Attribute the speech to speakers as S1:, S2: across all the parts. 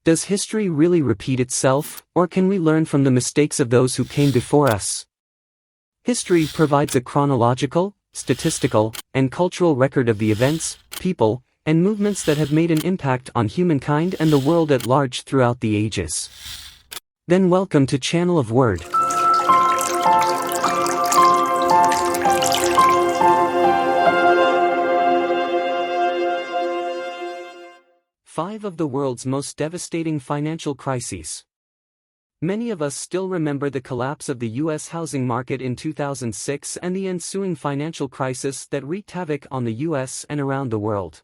S1: Does history really repeat itself, or can we learn from the mistakes of those who came before us? History provides a chronological, statistical, and cultural record of the events, people, and movements that have made an impact on humankind and the world at large throughout the ages. Then welcome to Channel of Word. Five of the world's most devastating financial crises. Many of us still remember the collapse of the U.S. housing market in 2006 and the ensuing financial crisis that wreaked havoc on the U.S. and around the world.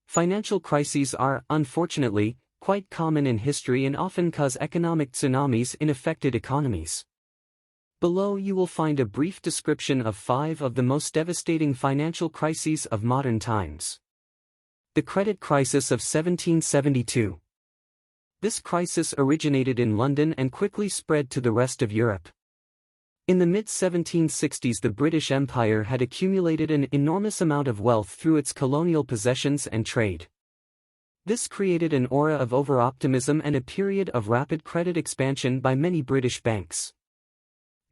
S1: Financial crises are, unfortunately, quite common in history and often cause economic tsunamis in affected economies. Below you will find a brief description of five of the most devastating financial crises of modern times. The credit crisis of 1772. This crisis originated in London and quickly spread to the rest of Europe. In the mid-1760s, the British Empire had accumulated an enormous amount of wealth through its colonial possessions and trade. This created an aura of over-optimism and a period of rapid credit expansion by many British banks.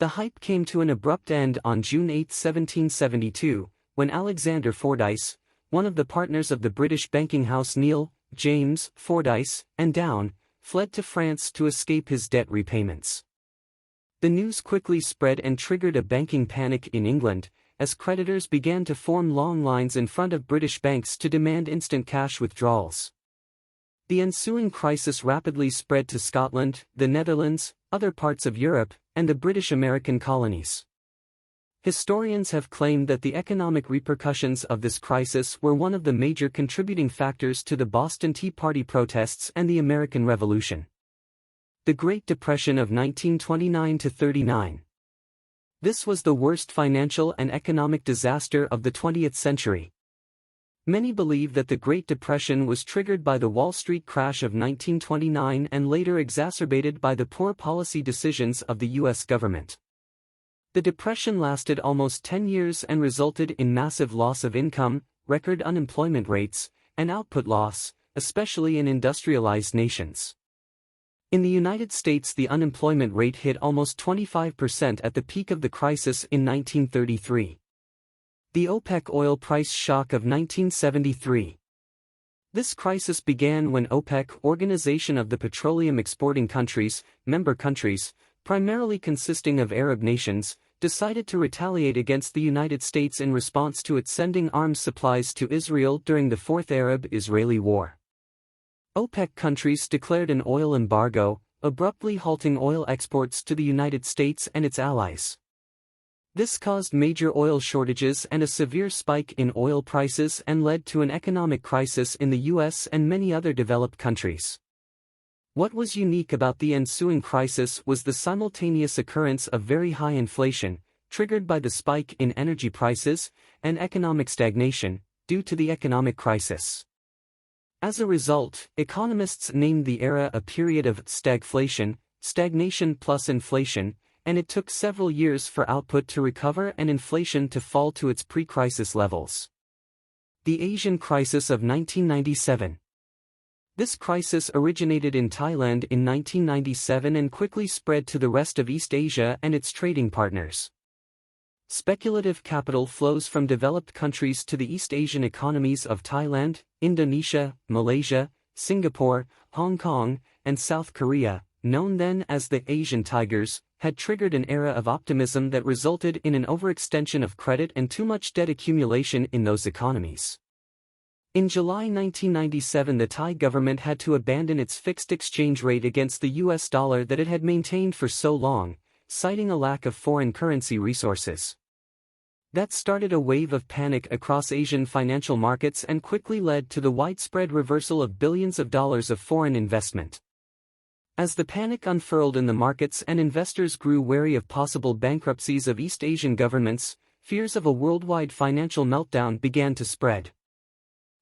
S1: The hype came to an abrupt end on June 8, 1772, when Alexander Fordyce, one of the partners of the British banking house Neil, James, Fordyce, and Down, fled to France to escape his debt repayments. The news quickly spread and triggered a banking panic in England, as creditors began to form long lines in front of British banks to demand instant cash withdrawals. The ensuing crisis rapidly spread to Scotland, the Netherlands, other parts of Europe, and the British American colonies. Historians have claimed that the economic repercussions of this crisis were one of the major contributing factors to the Boston Tea Party protests and the American Revolution. The Great Depression of 1929–39. This was the worst financial and economic disaster of the 20th century. Many believe that the Great Depression was triggered by the Wall Street crash of 1929 and later exacerbated by the poor policy decisions of the U.S. government. The Depression lasted almost 10 years and resulted in massive loss of income, record unemployment rates, and output loss, especially in industrialized nations. In the United States, the unemployment rate hit almost 25% at the peak of the crisis in 1933. The OPEC oil price shock of 1973. This crisis began when OPEC, Organization of the Petroleum Exporting Countries, member countries, primarily consisting of Arab nations, decided to retaliate against the United States in response to its sending arms supplies to Israel during the Fourth Arab-Israeli War. OPEC countries declared an oil embargo, abruptly halting oil exports to the United States and its allies. This caused major oil shortages and a severe spike in oil prices and led to an economic crisis in the U.S. and many other developed countries. What was unique about the ensuing crisis was the simultaneous occurrence of very high inflation, triggered by the spike in energy prices, and economic stagnation, due to the economic crisis. As a result, economists named the era a period of stagflation, stagnation plus inflation, and it took several years for output to recover and inflation to fall to its pre-crisis levels. The Asian crisis of 1997. This crisis originated in Thailand in 1997 and quickly spread to the rest of East Asia and its trading partners. Speculative capital flows from developed countries to the East Asian economies of Thailand, Indonesia, Malaysia, Singapore, Hong Kong, and South Korea, known then as the Asian Tigers, had triggered an era of optimism that resulted in an overextension of credit and too much debt accumulation in those economies. In July 1997, the Thai government had to abandon its fixed exchange rate against the US dollar that it had maintained for so long, citing a lack of foreign currency resources. That started a wave of panic across Asian financial markets and quickly led to the widespread reversal of billions of dollars of foreign investment. As the panic unfurled in the markets and investors grew wary of possible bankruptcies of East Asian governments, fears of a worldwide financial meltdown began to spread.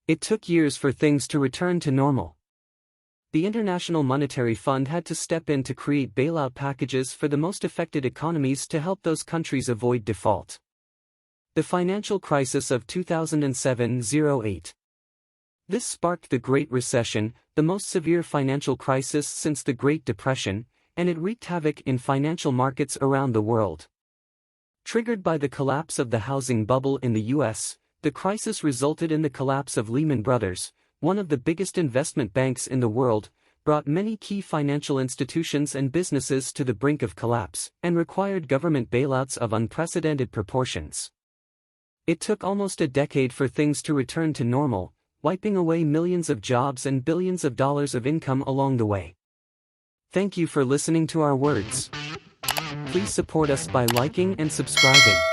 S1: It took years for things to return to normal. The International Monetary Fund had to step in to create bailout packages for the most affected economies to help those countries avoid default. The financial crisis of 2007-08. This sparked the Great Recession, the most severe financial crisis since the Great Depression, and it wreaked havoc in financial markets around the world. Triggered by the collapse of the housing bubble in the US, the crisis resulted in the collapse of Lehman Brothers, one of the biggest investment banks in the world, brought many key financial institutions and businesses to the brink of collapse, and required government bailouts of unprecedented proportions. It took almost a decade for things to return to normal, wiping away millions of jobs and billions of dollars of income along the way. Thank you for listening to our words. Please support us by liking and subscribing.